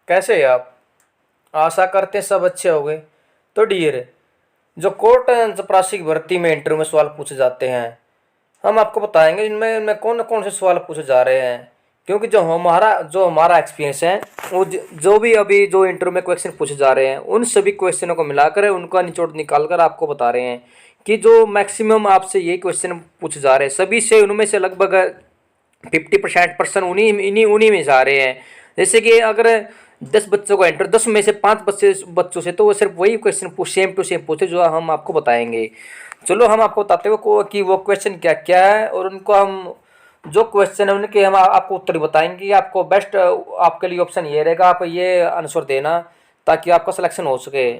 कैसे हैं आप? आशा करते हैं सब अच्छे होंगे। तो डियर, जो कोर्ट चपरासी की भर्ती में इंटरव्यू में सवाल पूछे जाते हैं, हम आपको बताएंगे इनमें इनमें कौन कौन से सवाल पूछे जा रहे हैं। क्योंकि जो हमारा एक्सपीरियंस है, वो जो भी अभी जो इंटरव्यू में क्वेश्चन पूछे जा रहे हैं, उन सभी क्वेश्चनों को मिलाकर उनका निचोड़ निकाल कर आपको बता रहे हैं कि जो मैक्सिमम आपसे ये क्वेश्चन पूछे जा रहे हैं, सभी से उनमें से लगभग 50% उन्हीं इन्हीं उन्हीं में जा रहे हैं। जैसे कि अगर 10 बच्चों का इंटर, 10 में से 5 बच्चों से तो वो सिर्फ वही क्वेश्चन सेम टू सेम पूछे जो हम आपको बताएंगे। चलो हम आपको बताते हो कि वो क्वेश्चन क्या क्या है, और उनको हम जो क्वेश्चन है उनके हम आपको उत्तर बताएंगे। आपको बेस्ट आपके लिए ऑप्शन ये रहेगा, आप ये आंसर देना ताकि आपका सिलेक्शन हो सके।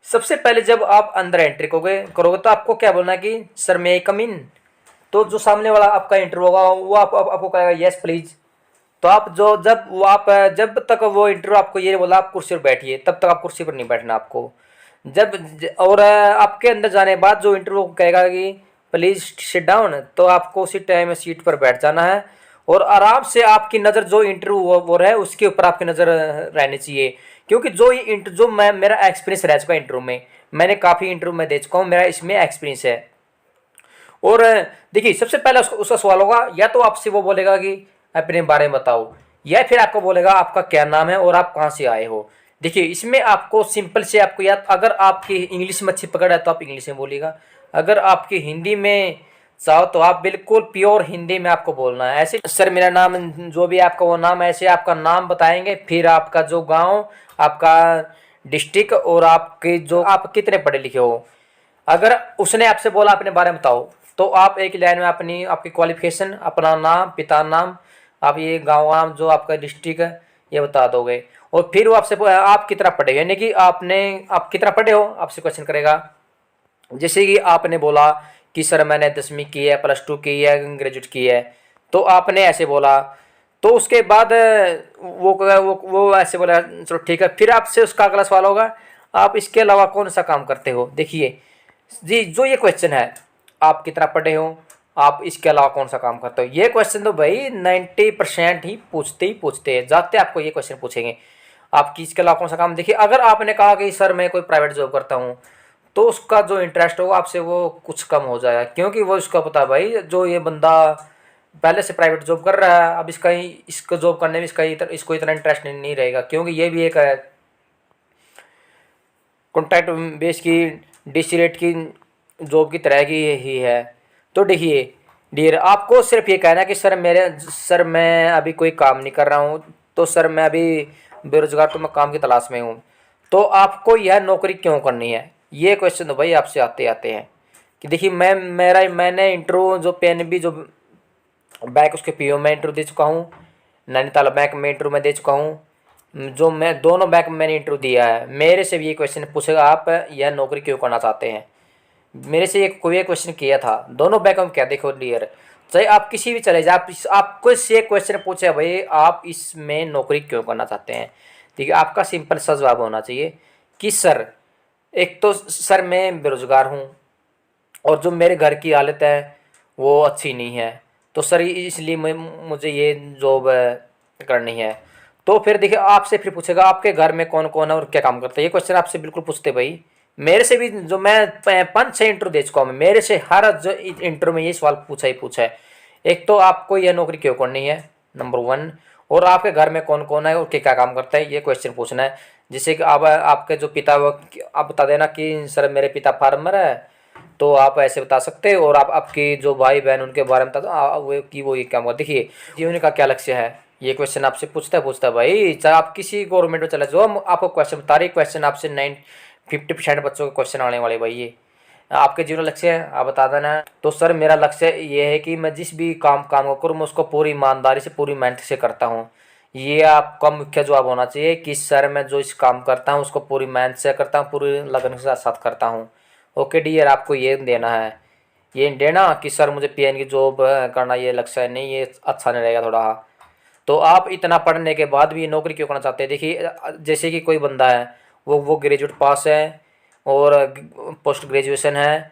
सबसे पहले जब आप अंदर एंट्री करोगे तो आपको क्या बोलना है कि सर मे आई कम इन। तो जो सामने वाला आपका इंटरव्यू होगा वो आपको कहेगा यस प्लीज। तो आप जो जब वो आप जब तक वो इंटरव्यू आपको ये बोला आप कुर्सी पर बैठिए, तब तक आप कुर्सी पर नहीं बैठना आपको। और आपके अंदर जाने के बाद जो इंटरव्यू कहेगा कि प्लीज सिट डाउन, तो आपको उसी टाइम सीट पर बैठ जाना है। और आराम से आपकी नज़र जो इंटरव्यू वो रहे उसके ऊपर आपकी नज़र रहनी चाहिए। क्योंकि जो मैं मेरा एक्सपीरियंस रह चुका है इंटरव्यू में, मैंने काफ़ी इंटरव्यू में दे चुका हूँ, मेरा इसमें एक्सपीरियंस है। और देखिए सबसे पहले उसका सवाल होगा, या तो आपसे वो बोलेगा कि अपने बारे में बताओ, या फिर आपको बोलेगा आपका क्या नाम है और आप कहाँ से आए हो। देखिए इसमें आपको सिंपल से आपको याद, अगर आपकी इंग्लिश में अच्छी पकड़ है तो आप इंग्लिश में बोलिएगा, अगर आपकी हिंदी में चाहो तो आप बिल्कुल प्योर हिंदी में आपको बोलना है। ऐसे सर मेरा नाम, जो भी आपका वो नाम, ऐसे आपका नाम बताएंगे, फिर आपका जो गांव, आपका डिस्ट्रिक्ट, और आपके जो आप कितने पढ़े लिखे हो। अगर उसने आपसे बोला अपने बारे में बताओ, तो आप एक लाइन में अपनी आपकी क्वालिफिकेशन, अपना नाम, पिता नाम, आप ये गांव नाम, जो आपका डिस्ट्रिक्ट है, ये बता दोगे। और फिर वो आपसे आप कितना पढ़े, यानी कि आप कितना पढ़े हो आपसे क्वेश्चन करेगा। जैसे कि आपने बोला कि सर मैंने 10वीं की है, +2 की है, ग्रेजुएट की है, तो आपने ऐसे बोला। तो उसके बाद वो ऐसे बोला चलो ठीक है, फिर आपसे उसका अगला सवाल होगा आप इसके अलावा कौन सा काम करते हो। देखिए जी, जो ये क्वेश्चन है आप कितना पढ़े हो, आप इसके अलावा कौन सा काम करते हो, ये क्वेश्चन तो भाई 90% ही पूछते हैं, जाते आपको ये क्वेश्चन पूछेंगे आप इसके अलावा कौन सा काम। देखिए अगर आपने कहा कि सर मैं कोई प्राइवेट जॉब करता हूँ, तो उसका जो इंटरेस्ट होगा आपसे वो कुछ कम हो जाएगा, क्योंकि वो उसका पता भाई जो ये बंदा पहले से प्राइवेट जॉब कर रहा है, अब इसको जॉब करने में इसको इतना इंटरेस्ट नहीं रहेगा, क्योंकि ये भी एक कॉन्ट्रैक्ट बेस की DC रेट की जॉब की तरह की ही है। तो देखिए डियर, आपको सिर्फ ये कहना है कि सर मैं अभी कोई काम नहीं कर रहा हूँ, तो सर मैं अभी बेरोजगार, तो मैं काम की तलाश में हूँ। तो आपको यह नौकरी क्यों करनी है, ये क्वेश्चन तो भाई आपसे आते आते हैं। कि देखिए मैंने इंटरव्यू जो PNB जो बैंक उसके PO में इंटरव्यू दे चुका हूँ, नैनीताल बैंक में इंटरव्यू में दे चुका हूँ, जो मैं दोनों बैंक में मैंने इंटरव्यू दिया है। मेरे से भी ये क्वेश्चन पूछेगा आप यह नौकरी क्यों करना चाहते हैं। मेरे से कोई क्वेश्चन किया था दोनों बैंक में, क्या देखो डियर, चाहे आप किसी भी चले जाए, आपको से क्वेश्चन पूछे भाई आप इसमें नौकरी क्यों करना चाहते हैं, ठीक है, आपका सिंपल सा जवाब होना चाहिए कि सर एक तो सर मैं बेरोजगार हूँ, और जो मेरे घर की हालत है वो अच्छी नहीं है, तो सर इसलिए मुझे ये जॉब करनी है। तो फिर देखिए आपसे फिर पूछेगा आपके घर में कौन कौन है और क्या काम करता है, ये क्वेश्चन आपसे बिल्कुल पूछते भाई। मेरे से भी जो मैं 5-6 इंटरव्यू दे चुका हूँ, मेरे से हर जो इंटरव्यू में ये सवाल पूछा ही पूछा है। एक तो आपको यह नौकरी क्यों करनी है, नंबर 1, और आपके घर में कौन कौन है और क्या काम करता है, ये क्वेश्चन पूछना है। जैसे कि आप आपके जो पिता, आप बता देना कि सर मेरे पिता फार्मर है, तो आप ऐसे बता सकते हो। और आप आपकी जो भाई बहन उनके बारे में बता दो वो ये काम करते। देखिए जीवन का क्या लक्ष्य है, ये क्वेश्चन आपसे पूछता है भाई, चाहे आप किसी गवर्नमेंट में चले जाओ, हम आपको क्वेश्चन बता रहे, क्वेश्चन आपसे 50% बच्चों के क्वेश्चन आने वाले भाई। ये आपके जीवन लक्ष्य है, आप बता देना। तो सर मेरा लक्ष्य ये है कि मैं जिस भी काम को करूँ मैं उसको पूरी ईमानदारी से, पूरी मेहनत से करता हूँ। ये आपका मुख्य जवाब होना चाहिए कि सर मैं जो इस काम करता हूँ उसको पूरी मेहनत से करता हूँ, पूरी लगन के साथ करता हूँ। ओके डियर, आपको ये देना है, ये देना कि सर मुझे PN की जॉब करना ये लक्ष्य है, नहीं ये अच्छा नहीं रहेगा थोड़ा। तो आप इतना पढ़ने के बाद भी ये नौकरी क्यों करना चाहते हैं। देखिए जैसे कि कोई बंदा है, वो ग्रेजुएट पास है और पोस्ट ग्रेजुएशन है,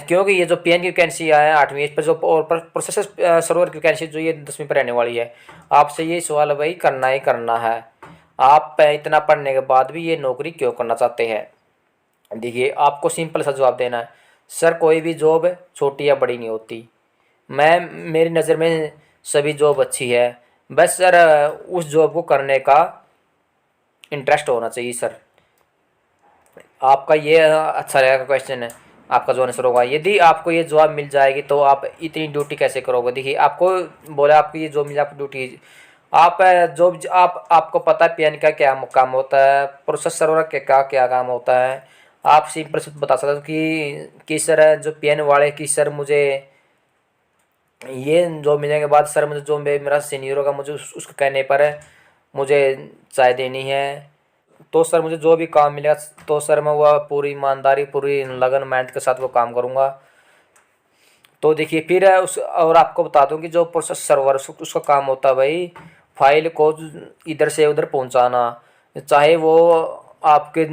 क्योंकि ये जो PN की वैकेंसी है 8वीं एज पर जो, और प्रोसेसर सर्वर की वैकेंसी जो ये 10वीं पर रहने वाली है, आपसे ये सवाल भाई करना ही करना है। आप इतना पढ़ने के बाद भी ये नौकरी क्यों करना चाहते हैं। देखिए आपको सिंपल सा जवाब देना है, सर कोई भी जॉब छोटी या बड़ी नहीं होती। मेरी नज़र में सभी जॉब अच्छी है, बस सर उस जॉब को करने का इंटरेस्ट होना चाहिए सर। आपका ये अच्छा रहेगा क्वेश्चन है, आपका जो आंसर होगा। यदि आपको ये जॉब मिल जाएगी तो आप इतनी ड्यूटी कैसे करोगे। देखिए आपको बोला आपको ये जॉब मिल जाए, आपकी ड्यूटी आप जॉब आपको पता है पीएन का क्या काम होता है, प्रोसेस सर्वर का क्या क्या काम होता है। आप सिंपल से बता सकते हो कि सर जो पीएन वाले की सर मुझे ये जॉब मिलने के बाद सर मुझे जो मेरा सीनियर होगा मुझे उसके कहने पर मुझे चाय देनी है, तो सर मुझे जो भी काम मिलेगा तो सर मैं वह पूरी ईमानदारी पूरी लगन मेहनत के साथ वो काम करूँगा। तो देखिए फिर उस और आपको बता दूं कि जो प्रोसेस सर्वर उसका काम होता है भाई फाइल को इधर से उधर पहुंचाना, चाहे वो आपके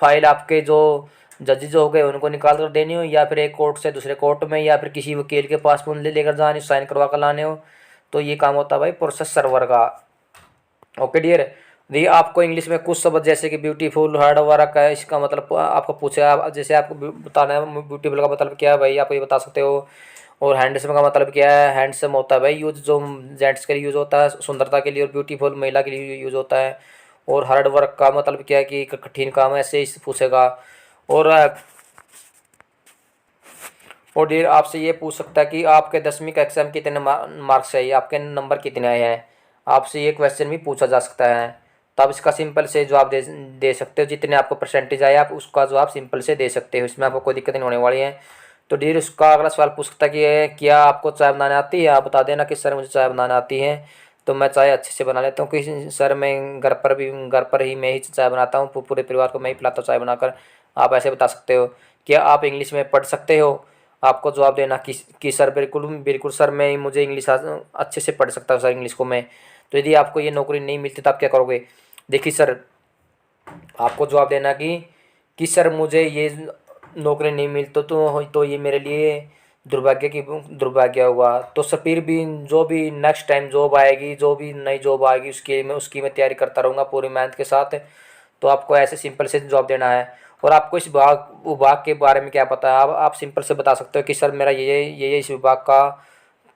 फाइल आपके जो जजेज हो गए उनको निकाल कर देनी हो, या फिर एक कोर्ट से दूसरे कोर्ट में, या फिर किसी वकील के पास में लेकर जाने साइन करवा कर लाने हो, तो ये काम होता है भाई प्रोसेस सर्वर का। ओके डियर, देखिए आपको इंग्लिश में कुछ शब्द जैसे कि ब्यूटीफुल हार्ड वर्क है, इसका मतलब आपको पूछा, जैसे आपको बताना है ब्यूटीफुल का मतलब क्या है भाई आप ये बता सकते हो। और हैंडसम का मतलब क्या है, हैंडसम होता है भाई यूज जो जेंट्स के लिए यूज़ होता है सुंदरता के लिए, और ब्यूटीफुल महिला के लिए यूज़ होता है। और हार्ड वर्क का मतलब क्या है कि कठिन काम है, ऐसे इस पूछेगा। और डियर आपसे ये पूछ सकता है कि आपके 10वीं कक्षा में कितने मार्क्स है, आपके नंबर कितने आए हैं, आपसे ये क्वेश्चन भी पूछा जा सकता है। तब इसका सिंपल से जवाब दे सकते हो, जितने आपको परसेंटेज आए आप उसका जवाब सिंपल से दे सकते हो, इसमें आपको कोई दिक्कत नहीं होने वाली है। तो डियर उसका अगला सवाल पूछ सकता है कि क्या आपको चाय बनाने आती है। आप बता देना कि सर मुझे चाय बनाने आती है, तो मैं चाय अच्छे से बना लेता हूँ कि सर मैं घर पर ही मैं ही चाय बनाता हूँ, पूरे परिवार को मैं ही पिलाता हूँ चाय बनाकर। आप ऐसे बता सकते हो। क्या आप इंग्लिश में पढ़ सकते हो, आपको जवाब देना कि सर बिल्कुल बिल्कुल सर मैं मुझे इंग्लिश अच्छे से पढ़ सकता हूँ सर इंग्लिश को मैं। तो यदि आपको ये नौकरी नहीं मिलती तो आप क्या करोगे। देखिए सर आपको जवाब देना कि सर मुझे ये नौकरी नहीं मिलती तो ये मेरे लिए दुर्भाग्य हुआ। तो सर फिर भी जो भी नेक्स्ट टाइम जॉब आएगी, जो भी नई जॉब आएगी उसकी मैं तैयारी करता रहूँगा पूरी मेहनत के साथ। तो आपको ऐसे सिंपल से जवाब देना है। और आपको इस विभाग के बारे में क्या पता है, आप सिंपल से बता सकते हो कि सर मेरा ये इस विभाग का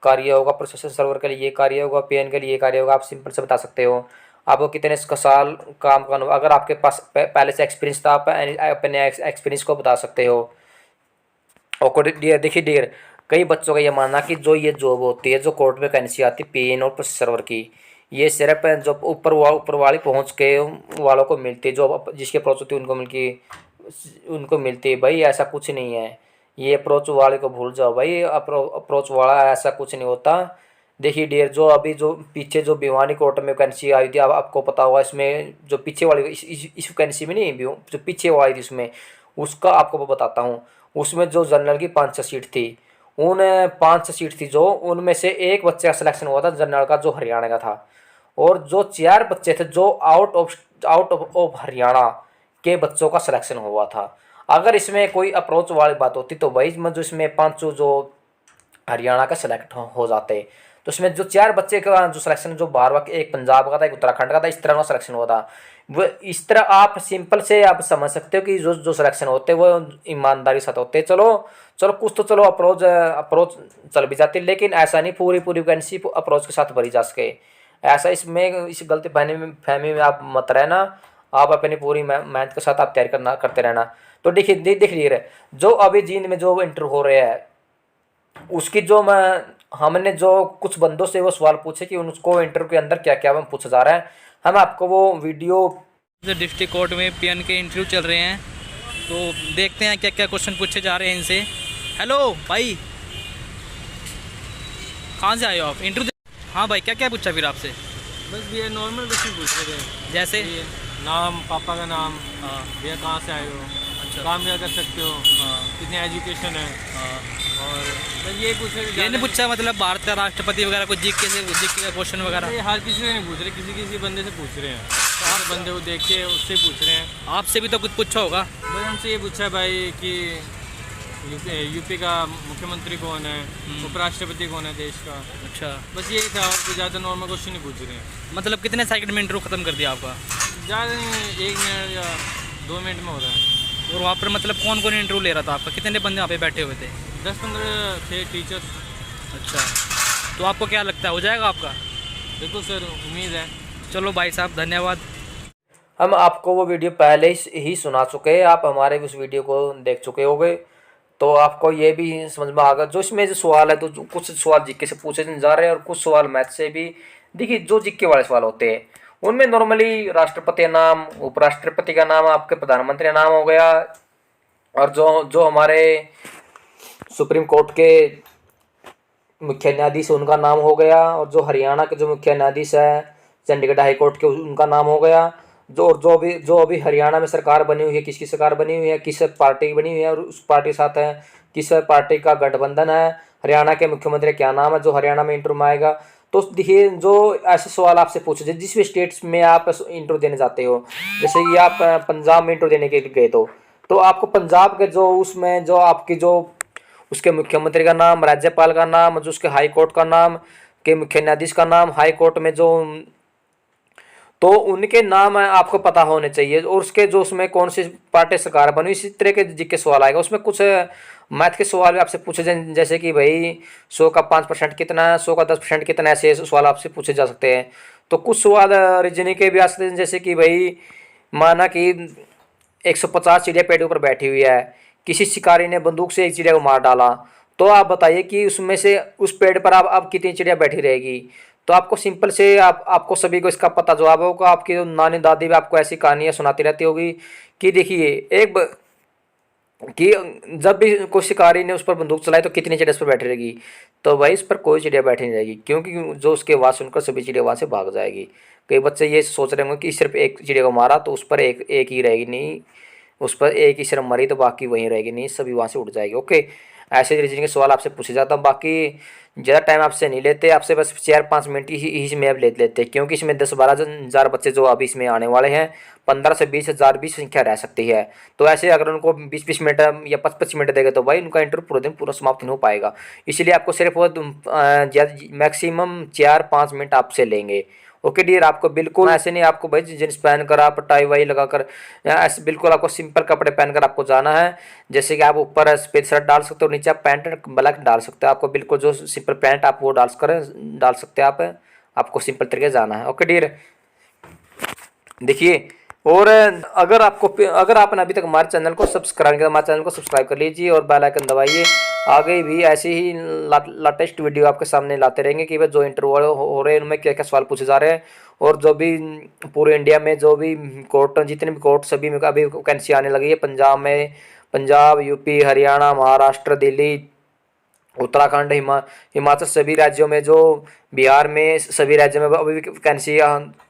कार्य होगा, प्रोसेसर सर्वर के लिए ये कार्य होगा, पीएन के लिए ये कार्य होगा। आप सिंपल से बता सकते हो। आपको कितने साल काम का अनुभव, अगर आपके पास पहले से एक्सपीरियंस था आप अपने एक्सपीरियंस को बता सकते हो। और देखिए डियर कई बच्चों का ये मानना कि जो ये जॉब होती है जो कोर्ट में वैकेंसी आती है पीएन और प्रोसेस सर्वर की, ये सिर्फ जो ऊपर वाली पहुंच के वालों को मिलती है, जो जिसकी अप्रोच होती है उनको मिलती है। भाई ऐसा कुछ नहीं है, ये अप्रोच वाले को भूल जाओ भाई, अप्रोच वाला ऐसा कुछ नहीं होता। देखिए डियर जो अभी जो पीछे जो भिवानी कोर्ट में वैकेंसी आई थी, अब आपको पता होगा, इसमें जो पीछे वाली इस वैकेंसी में नहीं, जो पीछे वाली थी उसमें, उसका आपको बताता हूँ। उसमें जो जनरल की 5-6 सीट थी, उन 5-6 सीट थी जो उनमें से एक बच्चे का सिलेक्शन हुआ था जनरल का जो हरियाणा का था, और जो 4 बच्चे थे जो आउट ऑफ हरियाणा के बच्चों का सिलेक्शन हुआ था। अगर इसमें कोई अप्रोच वाली बात होती तो भाई जो इसमें 5 जो हरियाणा का सिलेक्ट हो जाते, तो इसमें जो 4 बच्चे का जो सिलेक्शन जो बाहर का, एक पंजाब का था एक उत्तराखंड का था, इस तरह का सिलेक्शन हुआ था। वो इस तरह आप सिंपल से आप समझ सकते हो कि जो सिलेक्शन होते हैं वो ईमानदारी साथ होते हैं। चलो कुछ तो चलो अप्रोच चल भी जाती है, लेकिन ऐसा नहीं पूरी वैकेंसी अप्रोच के साथ भरी जा सके। ऐसा इसमें इस गलती फहमी में आप मत रहना, आप अपनी पूरी मेहनत के साथ आप तैयारी करते रहना। तो देखिए देख लीजिए जो अभी जींद में जो इंटरव्यू हो रहे हैं उसकी जो हमने जो कुछ बंदों से वो सवाल पूछे कि उनको इंटरव्यू के अंदर क्या क्या पूछा जा रहा है, हम आपको वो वीडियो डिस्ट्रिक्ट कोर्ट में पीएन के इंटरव्यू चल रहे हैं, तो देखते हैं क्या क्या क्वेश्चन पूछे जा रहे हैं इनसे। हेलो भाई, कहाँ से आए हो आप इंटरव्यू? हाँ भाई, क्या क्या पूछा फिर आपसे? बस ये नॉर्मल क्वेश्चन पूछ रहे थे, जैसे नाम, पापा का नाम, हाँ भैया कहाँ से आए हो, अच्छा, काम क्या कर सकते हो, हाँ कितनी एजुकेशन है, हाँ। और बस ये पूछ रहे थे। ये नहीं पूछा मतलब भारत का राष्ट्रपति वगैरह कुछ जीके का क्वेश्चन वगैरह? ये हर किसी से नहीं पूछ रहे, किसी बंदे से पूछ रहे हैं, आप बंदे को देख के उससे पूछ रहे हैं। आपसे भी तो कुछ पूछा होगा? बस हमसे ये पूछा भाई कि यूपी का मुख्यमंत्री कौन है, उपराष्ट्रपति कौन है देश का। अच्छा, बस यही था, और कुछ ज़्यादा नॉर्मल क्वेश्चन नहीं पूछ रहे हैं। मतलब कितने सेकंड में इंटरव्यू खत्म कर दिया आपका? ज़्यादा नहीं, 1 मिनट या 2 मिनट में हो रहा है। और वहाँ पर मतलब कौन कौन इंटरव्यू ले रहा था आपका? कितने बंदे वहाँ पे बैठे हुए थे? 10-15 थे टीचर। अच्छा, तो आपको क्या लगता है हो जाएगा आपका? बिल्कुल सर, उम्मीद है। चलो भाई साहब, धन्यवाद। हम आपको वो वीडियो पहले ही सुना चुके हैं, आप हमारे उस वीडियो को देख चुके होंगे, तो आपको ये भी समझ में आ गया। जो इसमें जो सवाल है, तो कुछ सवाल जीके से पूछे जा रहे हैं और कुछ सवाल मैथ से भी। देखिए, जो जीके वाले सवाल होते हैं उनमें नॉर्मली राष्ट्रपति का नाम, उपराष्ट्रपति का नाम, आपके प्रधानमंत्री का नाम हो गया, और जो हमारे सुप्रीम कोर्ट के मुख्य न्यायाधीश उनका नाम हो गया, और जो हरियाणा के जो मुख्य न्यायाधीश है चंडीगढ़ हाई कोर्ट के उनका नाम हो गया। जो अभी हरियाणा में सरकार बनी हुई है, किसकी सरकार बनी हुई है, किस पार्टी की बनी हुई है, और उस पार्टी के साथ है किस पार्टी का गठबंधन है, हरियाणा के मुख्यमंत्री क्या नाम है, जो हरियाणा में इंटरव्यू में आएगा। तो देखिए, जो ऐसे सवाल आपसे पूछे जाए जिस भी स्टेट्स में आप इंटरव्यू देने जाते हो, जैसे कि आप पंजाब में इंटरव्यू देने के लिए गए, तो आपको पंजाब के जो उसमें जो आपकी जो उसके मुख्यमंत्री का नाम, राज्यपाल का नाम, जो उसके हाई कोर्ट का नाम, के मुख्य न्यायाधीश का नाम, हाई कोर्ट में जो, तो उनके नाम आपको पता होने चाहिए। और उसके जो उसमें कौन सी पार्टी सरकार बनी, इसी तरह के जीके सवाल आएगा। उसमें कुछ मैथ के सवाल भी आपसे पूछे जाए, जैसे कि भाई 100 का 5% कितना है, 100 का 10% कितना है, ऐसे सवाल आपसे पूछे जा सकते हैं। तो कुछ सवाल रीजनिंग के भी आ सकते हैं, जैसे कि भाई माना कि 150 चिड़िया पेड़ ऊपर बैठी हुई है, किसी शिकारी ने बंदूक से एक चिड़िया को मार डाला, तो आप बताइए कि उसमें से उस पेड़ पर अब कितनी चिड़िया बैठी रहेगी। तो आपको सिंपल से आपको सभी को इसका पता जवाब होगा। आपकी जो नानी दादी भी आपको ऐसी कहानियाँ सुनाती रहती होगी कि देखिए कि जब भी कोई शिकारी ने उस पर बंदूक चलाई तो कितनी चिड़िया उस पर बैठी रहेगी। तो भाई इस पर कोई चिड़िया बैठी नहीं रहेगी, क्योंकि जो उसके आवाज़ सुनकर सभी चिड़िया वहाँ से भाग जाएगी। कई बच्चे ये सोच रहे होंगे कि सिर्फ एक चिड़िया को मारा तो उस पर एक ही रहेगी, नहीं, उस पर एक ही सिर्फ मरी तो बाकी वहीं रहेगी, नहीं, सभी वहाँ से उड़ जाएगी। ओके, ऐसे रीजनिंग के सवाल आपसे पूछे जाता हूँ। बाकी ज़्यादा टाइम आपसे नहीं लेते, आपसे बस 4-5 मिनट ही इसमें अब ले लेते हैं, क्योंकि इसमें 10-12 हज़ार बच्चे जो अभी इसमें आने वाले हैं, 15 से 20 हज़ार भी संख्या रह सकती है। तो ऐसे अगर उनको 20-20 मिनट या 25 मिनट देगा तो भाई उनका इंटरव्यू पूरा दिन पूरा समाप्त नहीं हो पाएगा। इसलिए आपको सिर्फ मैक्सिमम 4-5 मिनट आपसे लेंगे। ओके डियर, आपको बिल्कुल ऐसे नहीं, आपको भाई जींस पहन कर आप टाई वाई लगाकर, ऐसे बिल्कुल आपको सिंपल कपड़े पहनकर आपको जाना है। जैसे कि आप ऊपर सफेद शर्ट डाल सकते हो, नीचे आप पैंट ब्लैक डाल सकते हो। आपको बिल्कुल जो सिंपल पैंट आप वो डाल सकते हैं। आपको सिंपल तरीके जाना है। ओके डियर, देखिए, और अगर आपने अभी तक हमारे चैनल को सब्सक्राइब किया, हमारे चैनल को सब्सक्राइब कर लीजिए और बेल आइकन दबाइए। आगे भी ऐसे ही लेटेस्ट वीडियो आपके सामने लाते रहेंगे कि भाई जो इंटरव्यू हो रहे हैं उनमें क्या क्या सवाल पूछे जा रहे हैं, और जो भी पूरे इंडिया में जो भी कोर्ट, जितने भी कोर्ट, सभी में अभी वैकेंसी आने लगी है। पंजाब, यूपी, हरियाणा, महाराष्ट्र, दिल्ली, उत्तराखंड, हिमाचल, सभी राज्यों में, जो बिहार में, सभी राज्यों में अभी वैकेंसी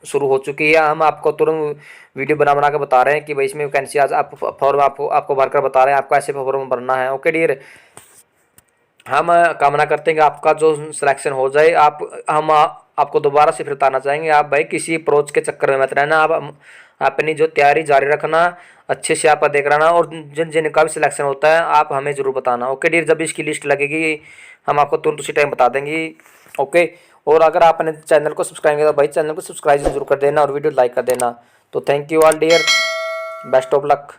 शुरू हो चुकी है। हम आपको तुरंत वीडियो बना के बता रहे हैं कि भाई इसमें वैकेंसी आज आप फॉर्म आपको भरकर बता रहे हैं, आपको ऐसे फॉर्म भरना है। ओके डियर, हम कामना करते हैं कि आपका जो सिलेक्शन हो जाए। हम आपको दोबारा से फिर बताना चाहेंगे, आप भाई किसी अप्रोच के चक्कर में मत रहना। आप अपनी जो तैयारी जारी रखना, अच्छे से आप देख रहना, और जिनका भी सिलेक्शन होता है आप हमें ज़रूर बताना। ओके डियर, जब इसकी लिस्ट लगेगी हम आपको तुरंत उसी टाइम बता देंगे। ओके, और अगर आपने चैनल को सब्सक्राइब किया तो भाई चैनल को सब्सक्राइब जरूर कर देना और वीडियो लाइक कर देना। तो thank you all dear, best of luck.